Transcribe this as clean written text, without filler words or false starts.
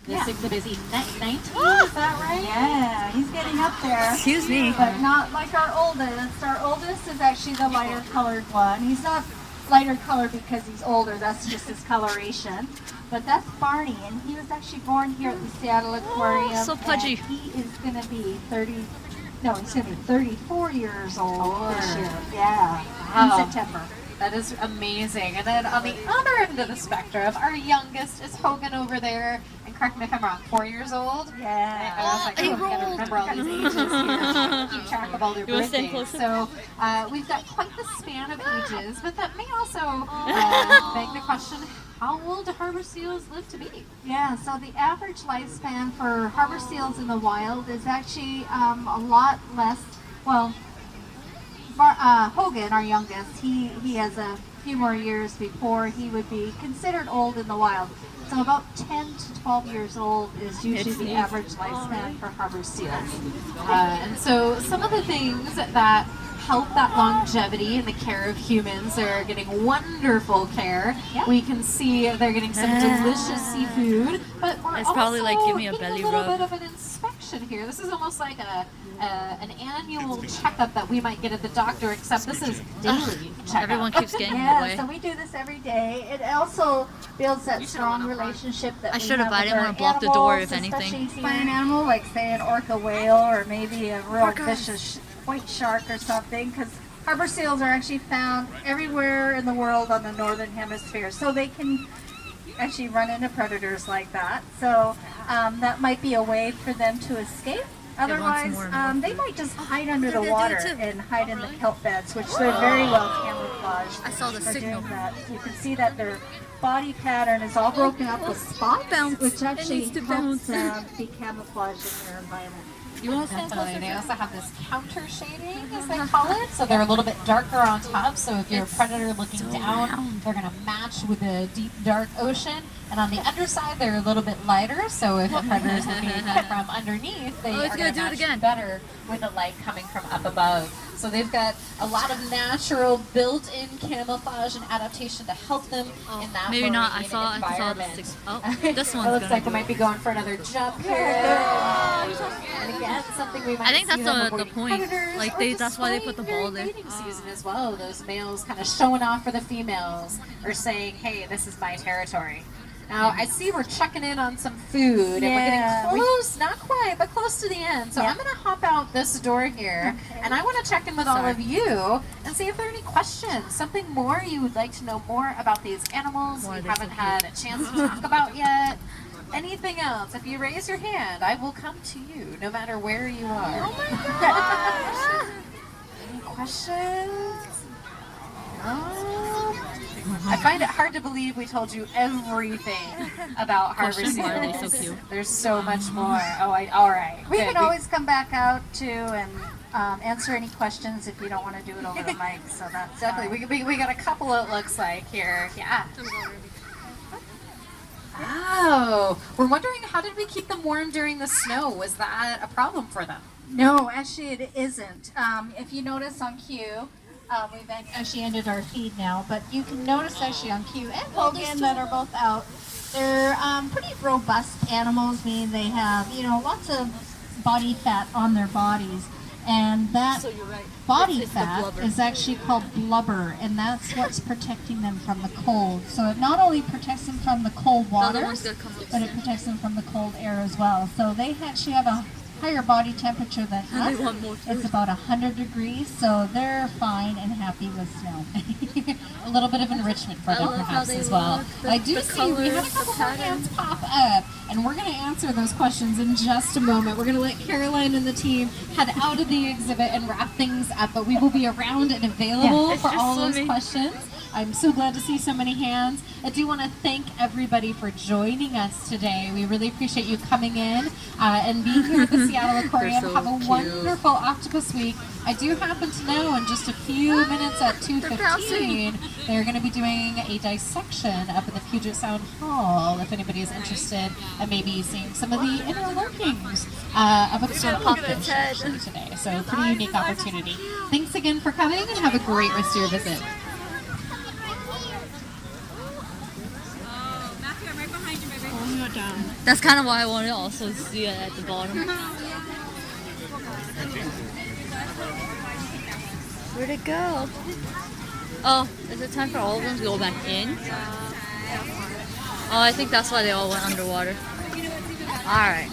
This exhibit is 19, is that right? Yeah, he's getting up there. Excuse me. But not like our oldest. Our oldest is actually the lighter colored one. He's not lighter colored because he's older, that's just his coloration. But that's Barney, and he was actually born here at the Seattle Aquarium. So pudgy. And he is going to be 34 years old this year. Yeah, Wow. in September. That is amazing. And then on the other end of the spectrum, our youngest is Hogan over there. And correct me if I'm wrong, 4 years old? Yeah. I was like, I'm going to remember all these ages here. Keep track of all their You wanna stand birthdays. closer? So we've got quite the span of ages, but that may also beg the question, how old do harbor seals live to be? Yeah, so the average lifespan for harbor seals in the wild is actually a lot less. Well, Hogan, our youngest, he has a few more years before he would be considered old in the wild. So about 10 to 12 years old is usually the average lifespan for harbor seals. And so some of the things that help that longevity in the care of humans, they're getting wonderful care. Yep. We can see they're getting some delicious seafood, but we're It's probably like, give me a getting belly a little rub. bit of an inspection here. This is almost like an annual checkup that we might get at the doctor, except this is daily checkup. Everyone keeps getting in the Yeah, way. so we do this every day. It also builds that strong relationship that I we should have, have I didn't with want to block the our door, animals, if anything. especially if you find an animal like say an orca whale or maybe a real vicious white shark or something, because harbor seals are actually found everywhere in the world on the northern hemisphere, so they can actually run into predators like that. So that might be a way for them to escape. Otherwise, more and more they might just hide under the they do water too. and hide in the kelp beds, which they're very well camouflaged. I saw the for signal. doing that. You can see that their body pattern is all broken up with spots, Bounce. which It actually needs to helps bounce. them be camouflaged in their environment. You want to stand Definitely. closer? They also have this counter shading, as they call it. So they're a little bit darker on top. So if you're a predator looking down, they're going to match with the deep, dark ocean. And on the underside, they're a little bit lighter. So if a predator is looking from underneath, they it's are gonna going to do it match again. better with the light coming from up above. So they've got a lot of natural built-in camouflage and adaptation to help them in that Maybe not. I marine saw the environment. signal. Oh, this one's It looks gonna like do we might be going for another jump here. And again, something we might I think see that's them the avoiding point. predators Like, or that's why they put the displaying ball there. during mating season as well. Those males kind of showing off for the females or saying, "Hey, this is my territory." Now I see we're checking in on some food, and we're Yeah, getting close, not quite, but close to the end. So Yeah. I'm going to hop out this door here, and I want to check in with all of you and see if there are any questions, something more you would like to know more about these animals Why are we they haven't so had a chance to talk about yet. Anything else? If you raise your hand, I will come to you, no matter where you are. Oh my gosh! Any questions? No? I find it hard to believe we told you everything about harbor Question, seals. why are they so cute? There's so much more. All right. We Good. can always come back out too and answer any questions if you don't want to do it over the mic. So that's Definitely. We got a couple, it looks like, here. Yeah. Oh, we're wondering, how did we keep them warm during the snow? Was that a problem for them? No, actually it isn't. If you notice on Q, we've actually ended our feed now, but you can notice actually on Q and Hogan that are both out. They're pretty robust animals, meaning they have, lots of body fat on their bodies. And that So you're right. body It's the fat blubber. is actually called blubber, and that's what's protecting them from the cold. So it not only protects them from the cold The other water, one's gonna come up but it soon. protects them from the cold air as well. So they actually have a higher body temperature than And us. they want more food. It's about 100 degrees, so they're fine and happy with snow. A little bit of enrichment for I them love how perhaps they as well. love the- I do the see we had a colors, couple the more pattern. hands pop up, and we're going to answer those questions in just a moment. We're going to let Caroline and the team head out of the exhibit and wrap things up, but we will be around and available It's for just all those swimming. questions. I'm so glad to see so many hands. I do want to thank everybody for joining us today. We really appreciate you coming in and being here at the Seattle Aquarium. so Have a cute. wonderful Octopus Week. I do happen to know in just a few minutes at bouncing. 2:15, they're going to be doing a dissection up at the Puget Sound Hall if anybody is interested and maybe seeing some of the inner workings of a gonna pop its fish head. actually today. So pretty unique opportunity. Thanks again for coming and have a great rest of your visit. Matthew, I'm right behind you, baby. That's kind of why I wanted to also see it at the bottom. Where'd it go? Oh, is it time for all of them to go back in? Oh, I think that's why they all went underwater. Alright.